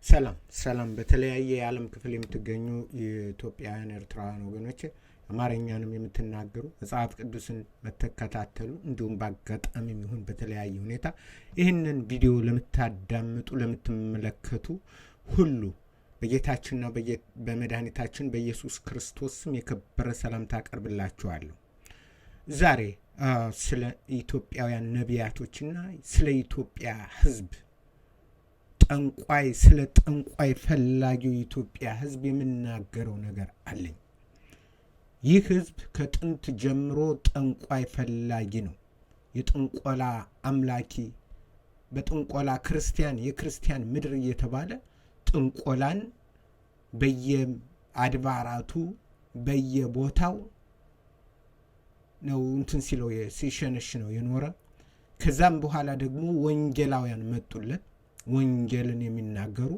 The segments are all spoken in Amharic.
ሰላም በተለያየ የዓለም ክፍል የምትገኙ የኢትዮጵያውያን ኤርትራውያን ወገኖች አማርኛንም የምትናገሩ መጽሐፍ ቅዱስን መተከታተሉ እንዲሁም በአጋጣሚም ይሁን በተለያየ ሁኔታ ይህንን ቪዲዮ ለምታዳምጡ ለምትመለከቱ ሁሉ በጌታችንና በመድኃኒታችን በኢየሱስ ክርስቶስ ስም የከበረ ሰላምታ አቀርብላችኋለሁ። ዛሬ ስለ ኢትዮጵያውያን ነቢያቶችና ስለ ኢትዮጵያ ሕዝብ ስለ ጠንቋይ ፈላጊው የኢትዮጵያ ሕዝብ የምናገረው ነገር አለኝ። ይህ ሕዝብ ከጥንት ጀምሮ ጠንቋይ ፈላጊ ነው። የጥንቆላ አምላኪ፣ በጥንቆላ የክርስቲያን ምድር እየተባለ ጥንቆላን በየአድባራቱ በየቦታው ነው ሲሸነሽ ነው የኖረ። ከዛም በኋላ ደግሞ ወንጌላውያን መጡለት፣ ወንጌልን የሚናገሩ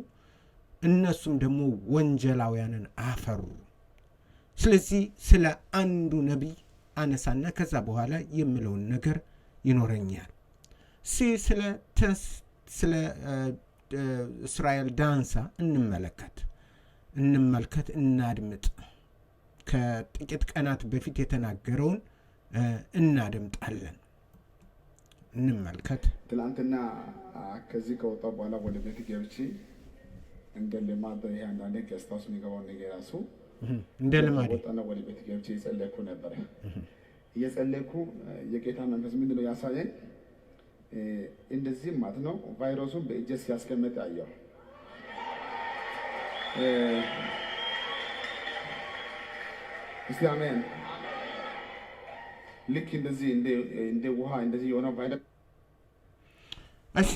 እነሱም ደግሞ ወንጌላውያንን አፈሩ። ስለዚህ ስለ አንዱ ነቢይ አነሳና ከዛ በኋላ የምለውን ነገር ይኖረኛል። ስለ እስራኤል ዳንሳ እንመልከት፣ እናድምጥ። ከጥቂት ቀናት በፊት የተናገረውን እናድምጣለን። እንመልከት። ትላንትና ከዚህ ከወጣው በኋላ ወደ ቤት ገብቼ እንደ ልማድ ይሄ አንዳንዴ ገስታውስ የሚገባው ነገር ራሱ እንደ ልማድ ወጣና ወደ ቤት ገብቼ እየጸለይኩ ነበር። እየጸለይኩ የጌታ መንፈስ ምንድነው ያሳየኝ? እንደዚህ ማለት ነው ቫይረሱን በእጄ ሲያስቀምጥ አየሁ። እስቲ አሜን። ልክ እንደዚህ እንደ ውሃ እንደዚህ የሆነ ቫይረስ እሺ፣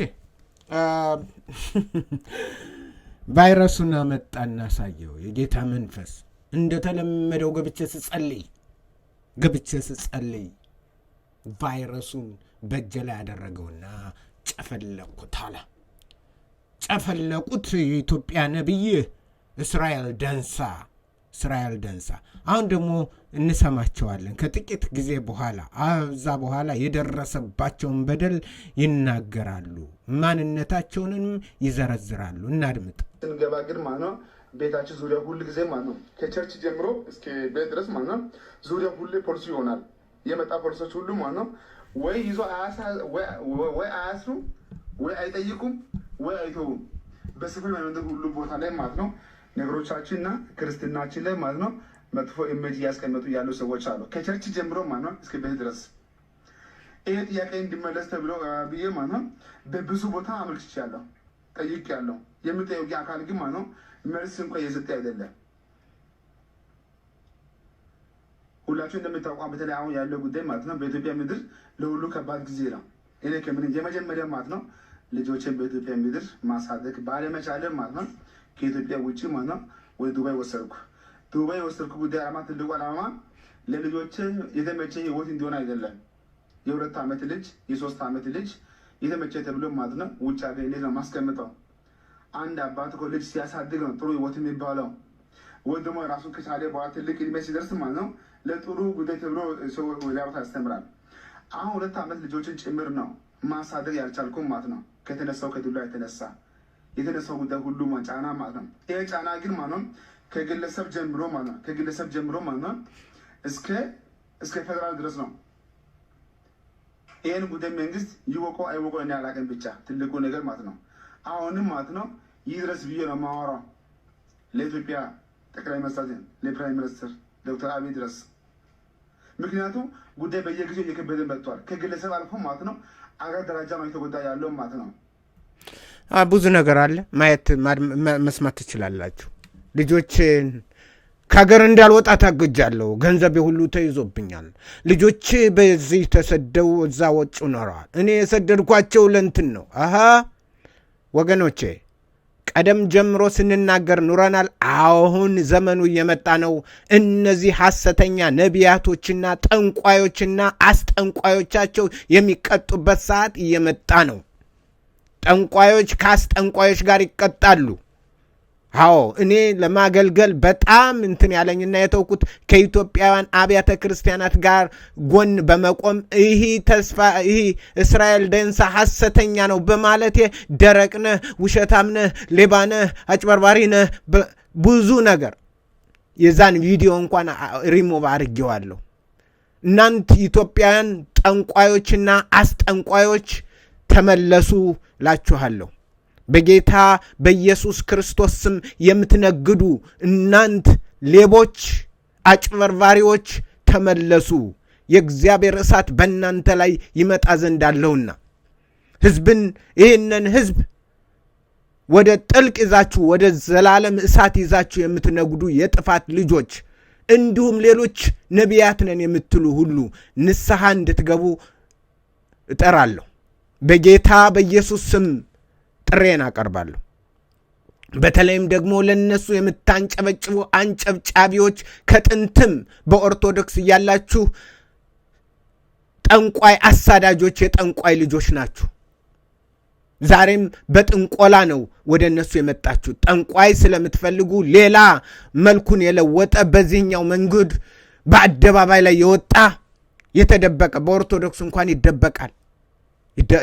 ቫይረሱን አመጣና ሳየው። የጌታ መንፈስ እንደተለመደው ገብቼ ስጸልይ ቫይረሱን በእጄ ላይ ያደረገውና ጨፈለቁት። የኢትዮጵያ ነቢይ እስራኤል ደንሳ አሁን ደግሞ እንሰማቸዋለን። ከጥቂት ጊዜ በኋላ በኋላ የደረሰባቸውን በደል ይናገራሉ፣ ማንነታቸውንም ይዘረዝራሉ። እናድምጥ። ስንገባ ግን ማለት ነው ቤታችን ዙሪያ ሁሉ ጊዜ ማለት ነው ከቸርች ጀምሮ እስከ ቤት ድረስ ማለት ነው ዙሪያ ሁሉ ፖሊስ ይሆናል። የመጣ ፖሊሶች ሁሉ ማለት ነው ወይ ይዞ ወይ አያስሩ ወይ አይጠይቁም ወይ አይተውም። በስፍር ሁሉም ቦታ ላይ ማለት ነው ነገሮቻችንና ክርስትናችን ላይ ማለት ነው መጥፎ ኢሜጅ እያስቀመጡ ያሉ ሰዎች አሉ። ከቸርች ጀምሮ ማለት ነው እስከ ቤት ድረስ ይሄ ጥያቄ እንዲመለስ ተብሎ ብዬ ማለት ነው በብዙ ቦታ አመልክቻለሁ፣ ጠይቄያለሁ። የምጠየቅ አካል ግን ማለት ነው መልስ እንኳን እየሰጠ አይደለም። ሁላችሁ እንደምታውቁ በተለይ አሁን ያለው ጉዳይ ማለት ነው በኢትዮጵያ ምድር ለሁሉ ከባድ ጊዜ ነው። እኔ የመጀመሪያ ማለት ነው ልጆችን በኢትዮጵያ ምድር ማሳደግ ባለመቻለ ማለት ነው ከኢትዮጵያ ውጭ ማለት ነው ወደ ዱባይ ወሰድኩ። ዱባይ ወሰድኩ ጉዳይ ዓላማ ትልቁ ዓላማ ለልጆች የተመቸ ህይወት እንዲሆን አይደለም። የ2 ዓመት ልጅ የ3 ዓመት ልጅ የተመቸ ተብሎ ማለት ነው ውጭ ሀገር እንዴት ነው ማስቀምጠው? አንድ አባት እኮ ልጅ ሲያሳድግ ነው ጥሩ ህይወት የሚባለው። ወይ ደግሞ ራሱን ከቻለ በኋላ ትልቅ ዕድሜ ሲደርስ ማለት ነው ለጥሩ ጉዳይ ተብሎ ሰው ሌላ ቦታ ያስተምራል። አሁን 2 ዓመት ልጆችን ጭምር ነው ማሳደግ ያልቻልኩም ማለት ነው ከተነሳው ከዱላ የተነሳው ጉዳይ ሁሉ ጫና ማለት ነው። ይሄ ጫና ግን ማለት ነው ከግለሰብ ጀምሮ ማለት ነው እስከ ፌደራል ድረስ ነው። ይሄን ጉዳይ መንግስት ይወቀው አይወቀው እኔ አላውቅም። ብቻ ትልቁ ነገር ማለት ነው አሁንም ማለት ነው ይድረስ ብዬ ነው የማወራው ለኢትዮጵያ ጠቅላይ ሚኒስትር ለፕራይም ሚኒስትር ዶክተር አብይ ድረስ። ምክንያቱም ጉዳይ በየጊዜው እየከበደ መጥቷል። ከግለሰብ አልፎ ማለት ነው አገር ደረጃ ነው የተጎዳ ያለው ማለት ነው። ብዙ ነገር አለ፣ ማየት መስማት ትችላላችሁ። ልጆች ከሀገር እንዳልወጣ ታግጃለሁ፣ ገንዘቤ ሁሉ ተይዞብኛል፣ ልጆች በዚህ ተሰደው እዛ ወጭ ኖረዋል፣ እኔ የሰደድኳቸው ለእንትን ነው። ወገኖቼ ቀደም ጀምሮ ስንናገር ኑረናል። አሁን ዘመኑ እየመጣ ነው። እነዚህ ሐሰተኛ ነቢያቶችና ጠንቋዮችና አስጠንቋዮቻቸው የሚቀጡበት ሰዓት እየመጣ ነው። ጠንቋዮች ከአስጠንቋዮች ጋር ይቀጣሉ። አዎ እኔ ለማገልገል በጣም እንትን ያለኝና የተውኩት ከኢትዮጵያውያን አብያተ ክርስቲያናት ጋር ጎን በመቆም ይህ እስራኤል ደንሳ ሐሰተኛ ነው በማለቴ ደረቅነህ፣ ውሸታምነህ፣ ሌባነህ፣ አጭበርባሪነህ ብዙ ነገር የዛን ቪዲዮ እንኳን ሪሞቭ አድርጌዋለሁ። እናንት ኢትዮጵያውያን ጠንቋዮችና አስጠንቋዮች ተመለሱ ላችኋለሁ። በጌታ በኢየሱስ ክርስቶስ ስም የምትነግዱ እናንት ሌቦች፣ አጭበርባሪዎች ተመለሱ። የእግዚአብሔር እሳት በእናንተ ላይ ይመጣ ዘንድ አለውና ይህንን ህዝብ ወደ ጥልቅ ይዛችሁ ወደ ዘላለም እሳት ይዛችሁ የምትነግዱ የጥፋት ልጆች እንዲሁም ሌሎች ነቢያት ነን የምትሉ ሁሉ ንስሐ እንድትገቡ እጠራለሁ። በጌታ በኢየሱስ ስም ጥሬን አቀርባለሁ። በተለይም ደግሞ ለነሱ የምታንጨበጭቡ አንጨብጫቢዎች ከጥንትም በኦርቶዶክስ ያላችሁ ጠንቋይ አሳዳጆች የጠንቋይ ልጆች ናችሁ። ዛሬም በጥንቆላ ነው ወደ እነሱ የመጣችሁ። ጠንቋይ ስለምትፈልጉ ሌላ መልኩን የለወጠ በዚህኛው መንገድ በአደባባይ ላይ የወጣ የተደበቀ በኦርቶዶክስ እንኳን ይደበቃል።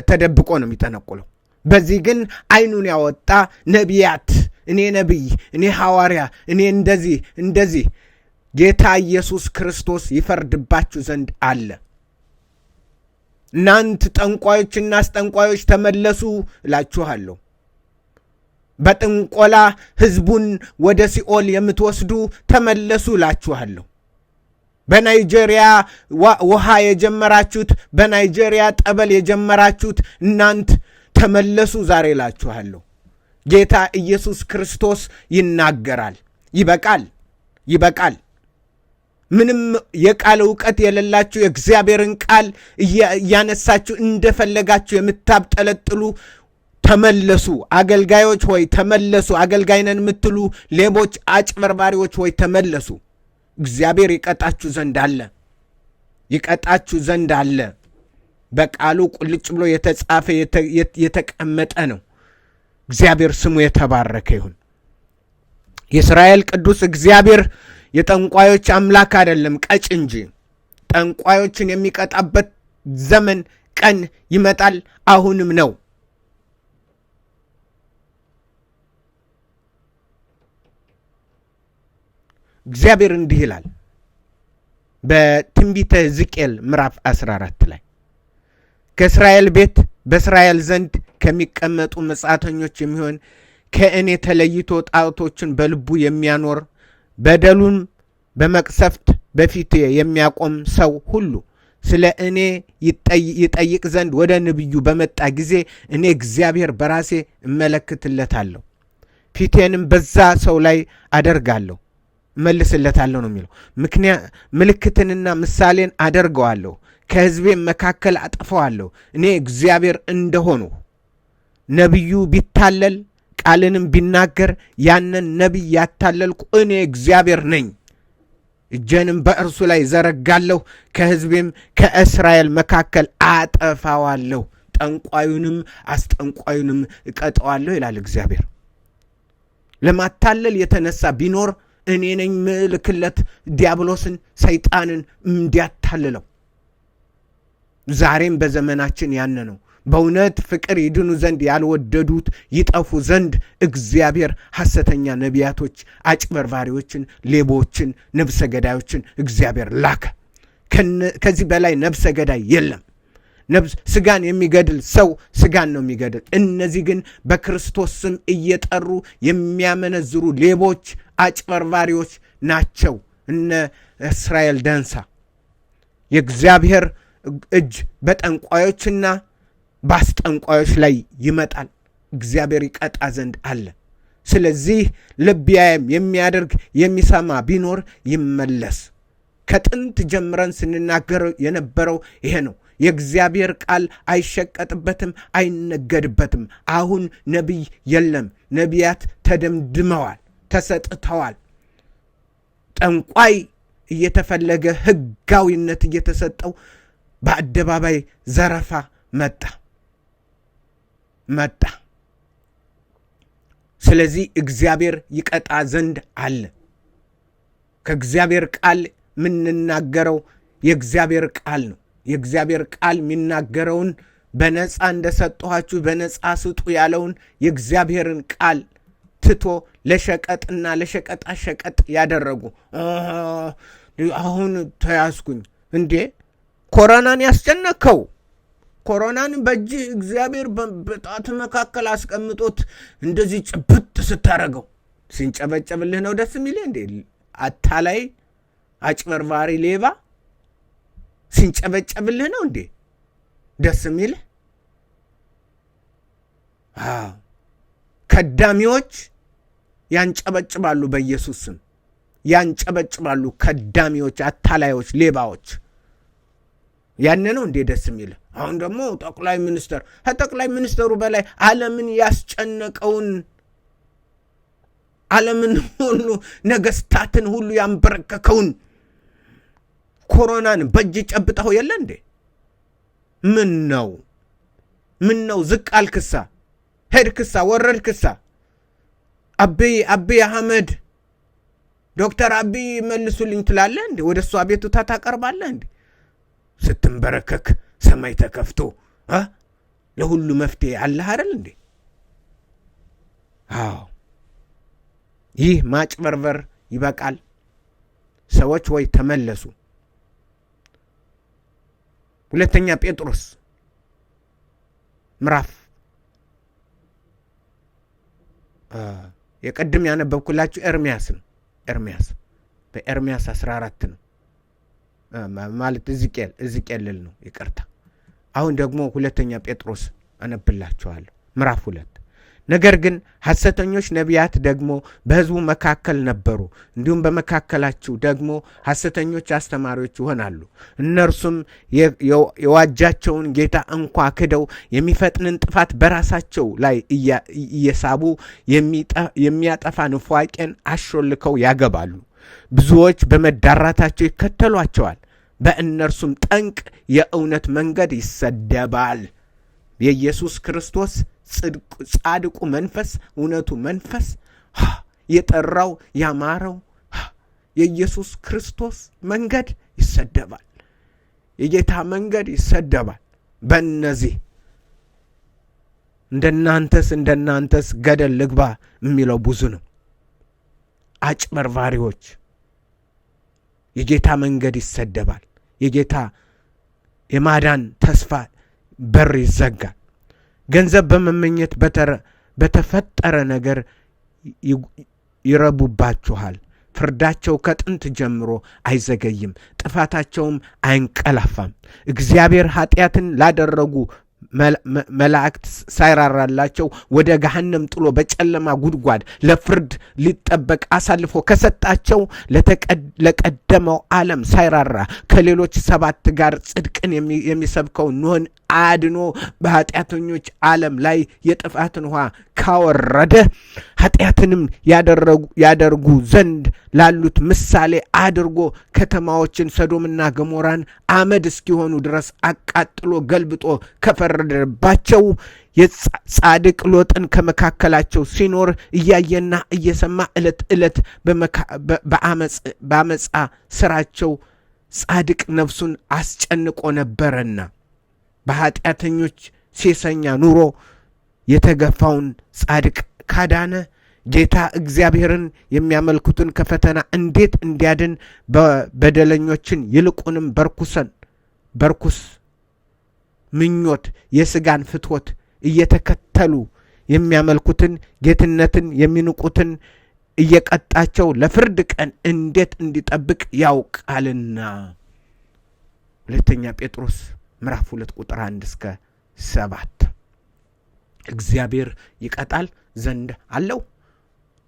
ተደብቆ ነው የሚጠነቁለው። በዚህ ግን አይኑን ያወጣ ነቢያት፣ እኔ ነቢይ፣ እኔ ሐዋርያ፣ እኔ እንደዚህ ጌታ ኢየሱስ ክርስቶስ ይፈርድባችሁ ዘንድ አለ። እናንት ጠንቋዮችና አስጠንቋዮች ተመለሱ እላችኋለሁ። በጥንቆላ ህዝቡን ወደ ሲኦል የምትወስዱ ተመለሱ እላችኋለሁ። በናይጄሪያ ውሃ የጀመራችሁት፣ በናይጄሪያ ጠበል የጀመራችሁት እናንት ተመለሱ ዛሬ እላችኋለሁ። ጌታ ኢየሱስ ክርስቶስ ይናገራል። ይበቃል። ምንም የቃል ዕውቀት የሌላችሁ የእግዚአብሔርን ቃል እያነሳችሁ እንደፈለጋችሁ የምታብጠለጥሉ ተመለሱ። አገልጋዮች ሆይ ተመለሱ። አገልጋይ ነን የምትሉ ሌቦች፣ አጭበርባሪዎች ሆይ ተመለሱ። እግዚአብሔር ይቀጣችሁ ዘንድ አለ። በቃሉ ቁልጭ ብሎ የተጻፈ የተቀመጠ ነው። እግዚአብሔር ስሙ የተባረከ ይሁን። የእስራኤል ቅዱስ እግዚአብሔር የጠንቋዮች አምላክ አይደለም፣ ቀጭ እንጂ። ጠንቋዮችን የሚቀጣበት ዘመን ቀን ይመጣል፣ አሁንም ነው። እግዚአብሔር እንዲህ ይላል በትንቢተ ሕዝቅኤል ምዕራፍ 14 ላይ ከእስራኤል ቤት በእስራኤል ዘንድ ከሚቀመጡ መጻተኞች የሚሆን ከእኔ ተለይቶ ጣዖቶችን በልቡ የሚያኖር በደሉን በመቅሰፍት በፊቴ የሚያቆም ሰው ሁሉ ስለ እኔ ይጠይቅ ዘንድ ወደ ነቢዩ በመጣ ጊዜ እኔ እግዚአብሔር በራሴ እመለክትለታለሁ፣ ፊቴንም በዛ ሰው ላይ አደርጋለሁ፣ እመልስለታለሁ ነው የሚለው። ምልክትንና ምሳሌን አደርገዋለሁ፣ ከሕዝቤም መካከል አጠፋዋለሁ። እኔ እግዚአብሔር እንደሆኑ ነቢዩ ቢታለል ቃልንም ቢናገር ያንን ነቢይ ያታለልኩ እኔ እግዚአብሔር ነኝ። እጄንም በእርሱ ላይ ዘረጋለሁ፣ ከሕዝቤም ከእስራኤል መካከል አጠፋዋለሁ፣ ጠንቋዩንም አስጠንቋዩንም እቀጠዋለሁ ይላል እግዚአብሔር። ለማታለል የተነሳ ቢኖር እኔ ነኝ ምልክለት ዲያብሎስን ሰይጣንን እንዲያታልለው። ዛሬም በዘመናችን ያነ ነው። በእውነት ፍቅር ይድኑ ዘንድ ያልወደዱት ይጠፉ ዘንድ እግዚአብሔር ሐሰተኛ ነቢያቶች፣ አጭበርባሪዎችን፣ ሌቦችን፣ ነብሰ ገዳዮችን እግዚአብሔር ላከ። ከዚህ በላይ ነብሰ ገዳይ የለም። ስጋን የሚገድል ሰው ስጋን ነው የሚገድል። እነዚህ ግን በክርስቶስ ስም እየጠሩ የሚያመነዝሩ ሌቦች፣ አጭበርባሪዎች ናቸው። እነ እስራኤል ደንሳ የእግዚአብሔር እጅ በጠንቋዮችና በአስጠንቋዮች ላይ ይመጣል። እግዚአብሔር ይቀጣ ዘንድ አለ። ስለዚህ ልብ የሚያደርግ የሚሰማ ቢኖር ይመለስ። ከጥንት ጀምረን ስንናገር የነበረው ይሄ ነው። የእግዚአብሔር ቃል አይሸቀጥበትም፣ አይነገድበትም። አሁን ነቢይ የለም። ነቢያት ተደምድመዋል፣ ተሰጥተዋል። ጠንቋይ እየተፈለገ ሕጋዊነት እየተሰጠው በአደባባይ ዘረፋ መጣ። ስለዚህ እግዚአብሔር ይቀጣ ዘንድ አለ። ከእግዚአብሔር ቃል የምንናገረው የእግዚአብሔር ቃል ነው። የእግዚአብሔር ቃል የሚናገረውን በነፃ እንደሰጠኋችሁ በነፃ ስጡ ያለውን የእግዚአብሔርን ቃል ትቶ ለሸቀጥና ለሸቀጣ ሸቀጥ ያደረጉ አሁን ተያዝኩኝ እንዴ? ኮሮናን ያስጨነከው ኮሮናን በእጅ እግዚአብሔር በጣት መካከል አስቀምጦት እንደዚህ ጭብጥ ስታረገው ሲንጨበጨብልህ ነው ደስ የሚልህ እንዴ? አታላይ አጭበርባሪ ሌባ ሲንጨበጨብልህ ነው እንዴ ደስ የሚልህ? ከዳሚዎች ያንጨበጭባሉ፣ በኢየሱስ ስም ያንጨበጭባሉ። ከዳሚዎች፣ አታላዮች፣ ሌባዎች ያን ነው እንዴ ደስ የሚልህ? አሁን ደግሞ ጠቅላይ ሚኒስተር ከጠቅላይ ሚኒስተሩ በላይ ዓለምን ያስጨነቀውን ዓለምን ሁሉ ነገስታትን ሁሉ ያንበረከከውን ኮሮናን በእጅ ጨብጠው የለ እንዴ? ምን ነው ዝቅ አልክሳ? ሄድክሳ? ወረድክሳ? አብይ አህመድ ዶክተር አብይ መልሱልኝ ትላለህ እንዴ? ወደ እሱ አቤቱታ ታቀርባለህ እንዴ? ስትንበረከክ ሰማይ ተከፍቶ ለሁሉ መፍትሄ አለህ አይደል እንዴ? አዎ፣ ይህ ማጭበርበር ይበቃል። ሰዎች ወይ ተመለሱ። ሁለተኛ ጴጥሮስ ምዕራፍ የቀድም ያነበብኩላችሁ ኤርሚያስ በኤርሚያስ 14 ነው ማለት ሕዝቅኤል ነው። ይቅርታ። አሁን ደግሞ ሁለተኛ ጴጥሮስ አነብላችኋለሁ ምዕራፍ 2 ነገር ግን ሐሰተኞች ነቢያት ደግሞ በሕዝቡ መካከል ነበሩ፣ እንዲሁም በመካከላችሁ ደግሞ ሐሰተኞች አስተማሪዎች ይሆናሉ። እነርሱም የዋጃቸውን ጌታ እንኳ ክደው የሚፈጥንን ጥፋት በራሳቸው ላይ እየሳቡ የሚያጠፋ ንፏቄን አሾልከው ያገባሉ። ብዙዎች በመዳራታቸው ይከተሏቸዋል። በእነርሱም ጠንቅ የእውነት መንገድ ይሰደባል። የኢየሱስ ክርስቶስ ጻድቁ መንፈስ፣ እውነቱ መንፈስ የጠራው ያማረው የኢየሱስ ክርስቶስ መንገድ ይሰደባል። የጌታ መንገድ ይሰደባል። በእነዚህ እንደናንተስ ገደል ልግባ የሚለው ብዙ ነው። አጭበርባሪዎች የጌታ መንገድ ይሰደባል። የጌታ የማዳን ተስፋ በር ይዘጋል። ገንዘብ በመመኘት በተፈጠረ ነገር ይረቡባችኋል። ፍርዳቸው ከጥንት ጀምሮ አይዘገይም፣ ጥፋታቸውም አይንቀላፋም። እግዚአብሔር ኃጢአትን ላደረጉ መላእክት ሳይራራላቸው ወደ ገሃነም ጥሎ በጨለማ ጉድጓድ ለፍርድ ሊጠበቅ አሳልፎ ከሰጣቸው ለቀደመው ዓለም ሳይራራ ከሌሎች 7 ጋር ጽድቅን የሚሰብከው ኖህን አድኖ በኃጢአተኞች ዓለም ላይ የጥፋትን ውሃ ካወረደ ኃጢአትንም ያደርጉ ዘንድ ላሉት ምሳሌ አድርጎ ከተማዎችን ሰዶምና ገሞራን አመድ እስኪሆኑ ድረስ አቃጥሎ ገልብጦ ከፈረደባቸው የጻድቅ ሎጥን ከመካከላቸው ሲኖር እያየና እየሰማ ዕለት ዕለት በአመፃ ስራቸው ጻድቅ ነፍሱን አስጨንቆ ነበረና በኃጢአተኞች ሴሰኛ ኑሮ የተገፋውን ጻድቅ ካዳነ ጌታ እግዚአብሔርን የሚያመልኩትን ከፈተና እንዴት እንዲያድን በደለኞችን ይልቁንም በርኩስ ምኞት የሥጋን ፍትወት እየተከተሉ የሚያመልኩትን ጌትነትን የሚንቁትን እየቀጣቸው ለፍርድ ቀን እንዴት እንዲጠብቅ ያውቃልና። ሁለተኛ ጴጥሮስ ምዕራፍ 2 ቁጥር 1-7 እግዚአብሔር ይቀጣል ዘንድ አለው።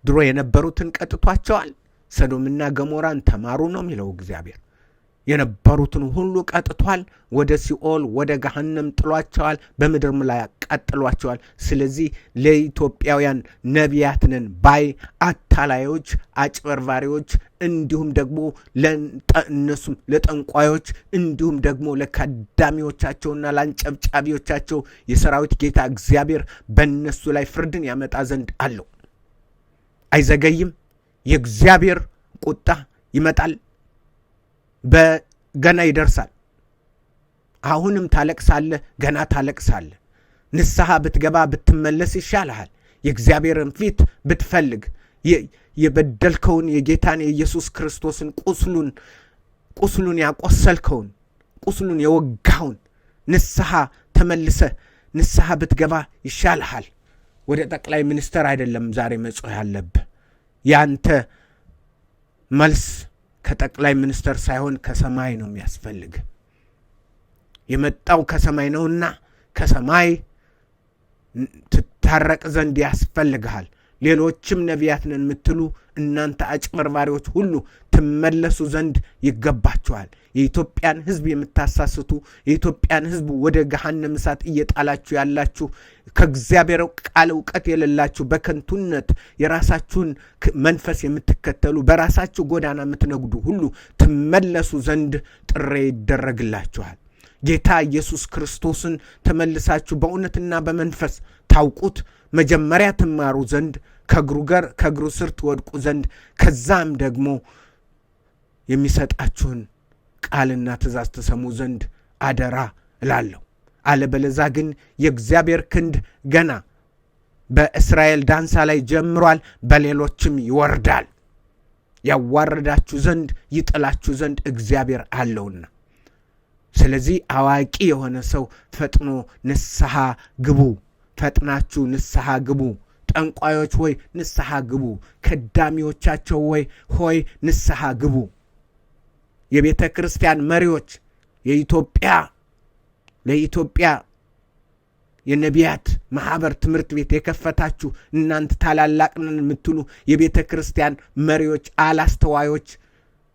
ድሮ የነበሩትን ቀጥቷቸዋል። ሰዶምና ገሞራን ተማሩ ነው የሚለው እግዚአብሔር። የነበሩትን ሁሉ ቀጥቷል። ወደ ሲኦል ወደ ገሃነም ጥሏቸዋል። በምድርም ላይ አቃጥሏቸዋል። ስለዚህ ለኢትዮጵያውያን ነቢያት ነን ባይ አታላዮች፣ አጭበርባሪዎች እንዲሁም ደግሞ ለእነሱም ለጠንቋዮች እንዲሁም ደግሞ ለካዳሚዎቻቸውና ለአንጨብጫቢዎቻቸው የሰራዊት ጌታ እግዚአብሔር በእነሱ ላይ ፍርድን ያመጣ ዘንድ አለው። አይዘገይም። የእግዚአብሔር ቁጣ ይመጣል፣ በገና ይደርሳል። አሁንም ታለቅሳለህ፣ ገና ታለቅሳለህ። ንስሐ ብትገባ ብትመለስ ይሻልሃል። የእግዚአብሔርን ፊት ብትፈልግ የበደልከውን የጌታን የኢየሱስ ክርስቶስን ቁስሉን ያቆሰልከውን ቁስሉን የወጋውን ንስሐ ተመልሰህ ንስሐ ብትገባ ይሻልሃል። ወደ ጠቅላይ ሚኒስትር አይደለም ዛሬ መጮህ ያለብህ። ያንተ መልስ ከጠቅላይ ሚኒስትር ሳይሆን ከሰማይ ነው የሚያስፈልግ። የመጣው ከሰማይ ነውና ከሰማይ ትታረቅ ዘንድ ያስፈልግሃል። ሌሎችም ነቢያት ነን የምትሉ እናንተ አጭበርባሪዎች ሁሉ ትመለሱ ዘንድ ይገባችኋል። የኢትዮጵያን ሕዝብ የምታሳስቱ፣ የኢትዮጵያን ሕዝብ ወደ ገሃነም እሳት እየጣላችሁ ያላችሁ፣ ከእግዚአብሔር ቃል ዕውቀት የሌላችሁ፣ በከንቱነት የራሳችሁን መንፈስ የምትከተሉ፣ በራሳችሁ ጎዳና የምትነግዱ ሁሉ ትመለሱ ዘንድ ጥሪ ይደረግላችኋል። ጌታ ኢየሱስ ክርስቶስን ተመልሳችሁ በእውነትና በመንፈስ ታውቁት መጀመሪያ ትማሩ ዘንድ ከእግሩ ስር ትወድቁ ዘንድ ከዛም ደግሞ የሚሰጣችሁን ቃልና ትእዛዝ ተሰሙ ዘንድ አደራ እላለሁ። አለበለዛ ግን የእግዚአብሔር ክንድ ገና በእስራኤል ዳንሳ ላይ ጀምሯል፣ በሌሎችም ይወርዳል። ያዋረዳችሁ ዘንድ ይጥላችሁ ዘንድ እግዚአብሔር አለውና። ስለዚህ አዋቂ የሆነ ሰው ፈጥኖ ንስሐ ግቡ። ፈጥናችሁ ንስሐ ግቡ። ጠንቋዮች ሆይ ንስሐ ግቡ። ከዳሚዎቻቸው ሆይ ንስሐ ግቡ። የቤተ ክርስቲያን መሪዎች ለኢትዮጵያ የነቢያት ማህበር ትምህርት ቤት የከፈታችሁ እናንተ ታላላቅ ነን የምትሉ የቤተ ክርስቲያን መሪዎች፣ አላስተዋዮች፣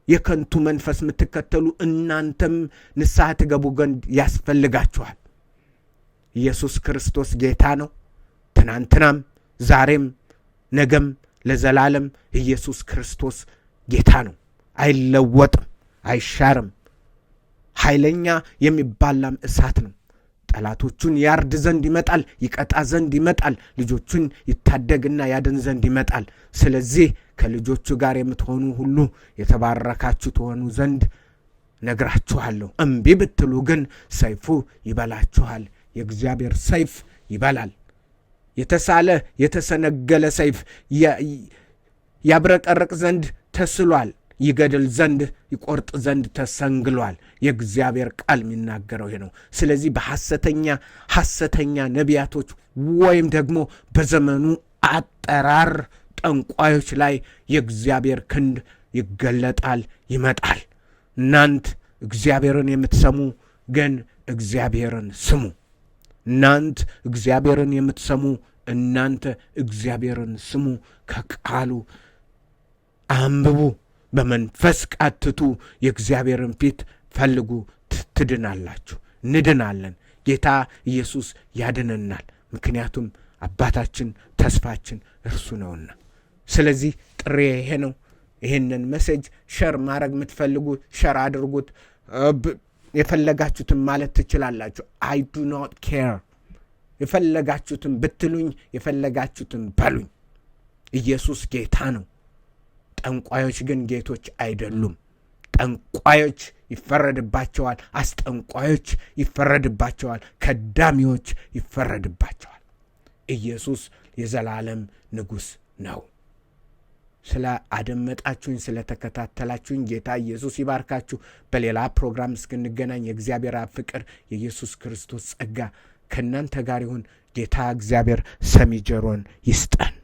የከንቱ መንፈስ የምትከተሉ እናንተም ንስሐ ትገቡ ዘንድ ያስፈልጋችኋል። ኢየሱስ ክርስቶስ ጌታ ነው። ትናንትናም ዛሬም ነገም ለዘላለም ኢየሱስ ክርስቶስ ጌታ ነው። አይለወጥም፣ አይሻርም። ኃይለኛ የሚባላም እሳት ነው። ጠላቶቹን ያርድ ዘንድ ይመጣል፣ ይቀጣ ዘንድ ይመጣል፣ ልጆቹን ይታደግና ያድን ዘንድ ይመጣል። ስለዚህ ከልጆቹ ጋር የምትሆኑ ሁሉ የተባረካችሁ ትሆኑ ዘንድ ነግራችኋለሁ። እምቢ ብትሉ ግን ሰይፉ ይበላችኋል። የእግዚአብሔር ሰይፍ ይበላል። የተሳለ የተሰነገለ ሰይፍ ያብረቀርቅ ዘንድ ተስሏል፣ ይገድል ዘንድ ይቆርጥ ዘንድ ተሰንግሏል። የእግዚአብሔር ቃል የሚናገረው ይሄ ነው። ስለዚህ በሐሰተኛ ነቢያቶች ወይም ደግሞ በዘመኑ አጠራር ጠንቋዮች ላይ የእግዚአብሔር ክንድ ይገለጣል፣ ይመጣል። እናንት እግዚአብሔርን የምትሰሙ ግን እግዚአብሔርን ስሙ። እናንተ እግዚአብሔርን የምትሰሙ እናንተ እግዚአብሔርን ስሙ። ከቃሉ አንብቡ፣ በመንፈስ ቃትቱ፣ የእግዚአብሔርን ፊት ፈልጉ፣ ትድናላችሁ። እንድናለን። ጌታ ኢየሱስ ያድነናል። ምክንያቱም አባታችን ተስፋችን እርሱ ነውና። ስለዚህ ጥሪ ይሄ ነው። ይህንን ሜሴጅ ሸር ማድረግ የምትፈልጉ ሸር አድርጉት። የፈለጋችሁትን ማለት ትችላላችሁ። አይ ዱ ኖት ኬር። የፈለጋችሁትን ብትሉኝ፣ የፈለጋችሁትን በሉኝ። ኢየሱስ ጌታ ነው። ጠንቋዮች ግን ጌቶች አይደሉም። ጠንቋዮች ይፈረድባቸዋል። አስጠንቋዮች ይፈረድባቸዋል። ከዳሚዎች ይፈረድባቸዋል። ኢየሱስ የዘላለም ንጉሥ ነው። ስለ አደመጣችሁኝ፣ ስለ ተከታተላችሁኝ ጌታ ኢየሱስ ይባርካችሁ። በሌላ ፕሮግራም እስክንገናኝ የእግዚአብሔር አብ ፍቅር፣ የኢየሱስ ክርስቶስ ጸጋ ከእናንተ ጋር ይሁን። ጌታ እግዚአብሔር ሰሚ ጆሮን ይስጠን።